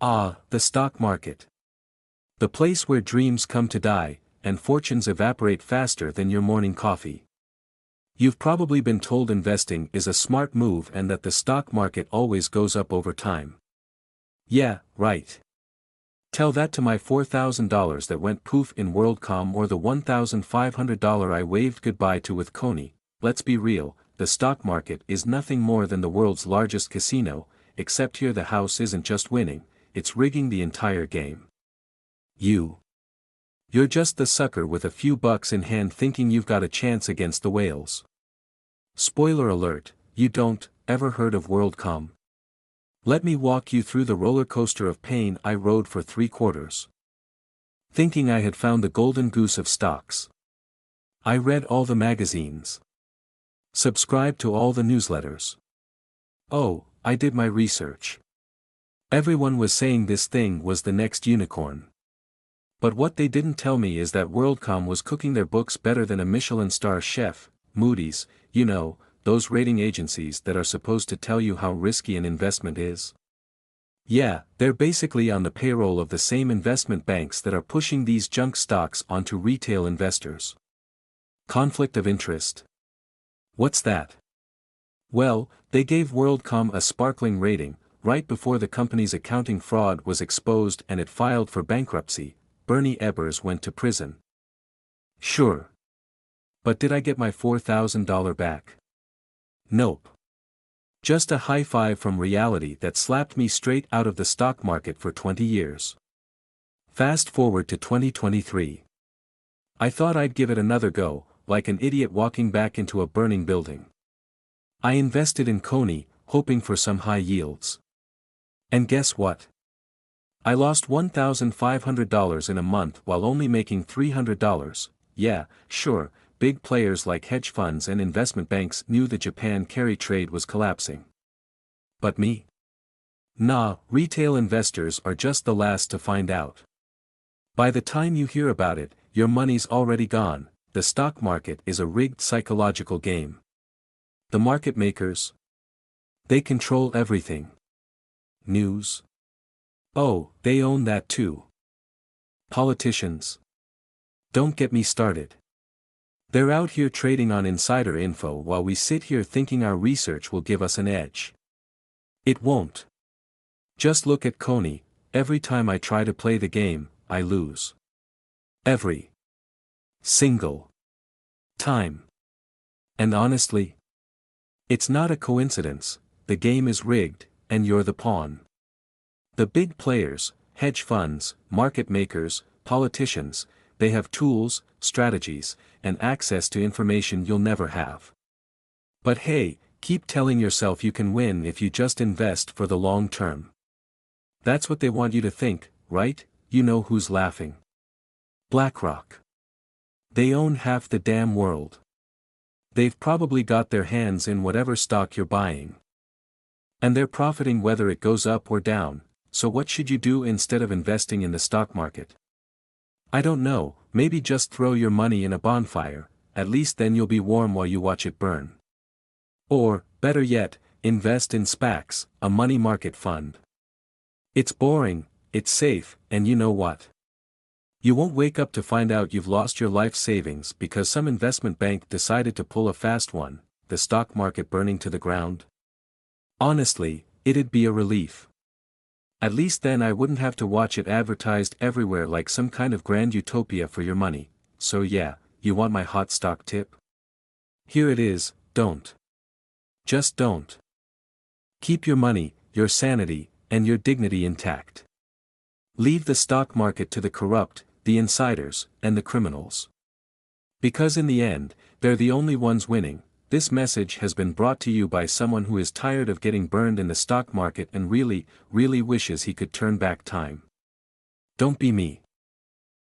Ah, the stock market. The place where dreams come to die, and fortunes evaporate faster than your morning coffee. You've probably been told investing is a smart move and that the stock market always goes up over time. Yeah, right. Tell that to my $4,000 that went poof in WorldCom or the $1,500 I waved goodbye to with Coney. Let's be real, the stock market is nothing more than the world's largest casino, except here the house isn't just winning, it's rigging the entire game. You're just the sucker with a few bucks in hand thinking you've got a chance against the whales. Spoiler alert, you don't. Ever heard of WorldCom? Let me walk you through the roller coaster of pain I rode for 3 quarters. Thinking I had found the golden goose of stocks. I read all the magazines. Subscribed to all the newsletters. Oh, I did my research. Everyone was saying this thing was the next unicorn. But what they didn't tell me is that WorldCom was cooking their books better than a Michelin star chef, Moody's, you know, those rating agencies that are supposed to tell you how risky an investment is. Yeah, they're basically on the payroll of the same investment banks that are pushing these junk stocks onto retail investors. Conflict of interest. What's that? Well, they gave WorldCom a sparkling rating, right before the company's accounting fraud was exposed and it filed for bankruptcy. Bernie Ebbers went to prison. Sure. But did I get my $4,000 back? Nope. Just a high five from reality that slapped me straight out of the stock market for 20 years. Fast forward to 2023. I thought I'd give it another go, like an idiot walking back into a burning building. I invested in Coney, hoping for some high yields. And guess what? I lost $1,500 in a month while only making $300. Yeah, sure. Big players like hedge funds and investment banks knew the Japan carry trade was collapsing. But me? Nah, retail investors are just the last to find out. By the time you hear about it, your money's already gone. The stock market is a rigged psychological game. The market makers? They control everything. News? Oh, they own that too. Politicians? Don't get me started. They're out here trading on insider info while we sit here thinking our research will give us an edge. It won't. Just look at Coney. Every time I try to play the game, I lose. Every single time. And honestly, it's not a coincidence. The game is rigged, and you're the pawn. The big players, hedge funds, market makers, politicians, they have tools, strategies, and access to information you'll never have. But hey, keep telling yourself you can win if you just invest for the long term. That's what they want you to think, right? You know who's laughing. BlackRock. They own half the damn world. They've probably got their hands in whatever stock you're buying. And they're profiting whether it goes up or down, so what should you do instead of investing in the stock market? I don't know, maybe just throw your money in a bonfire, at least then you'll be warm while you watch it burn. Or, better yet, invest in SPACs, a money market fund. It's boring, it's safe, and you know what? You won't wake up to find out you've lost your life savings because some investment bank decided to pull a fast one, the stock market burning to the ground. Honestly, it'd be a relief. At least then I wouldn't have to watch it advertised everywhere like some kind of grand utopia for your money. So yeah, you want my hot stock tip? Here it is, don't. Just don't. Keep your money, your sanity, and your dignity intact. Leave the stock market to the corrupt, the insiders, and the criminals. Because in the end, they're the only ones winning. This message has been brought to you by someone who is tired of getting burned in the stock market and really, really wishes he could turn back time. Don't be me.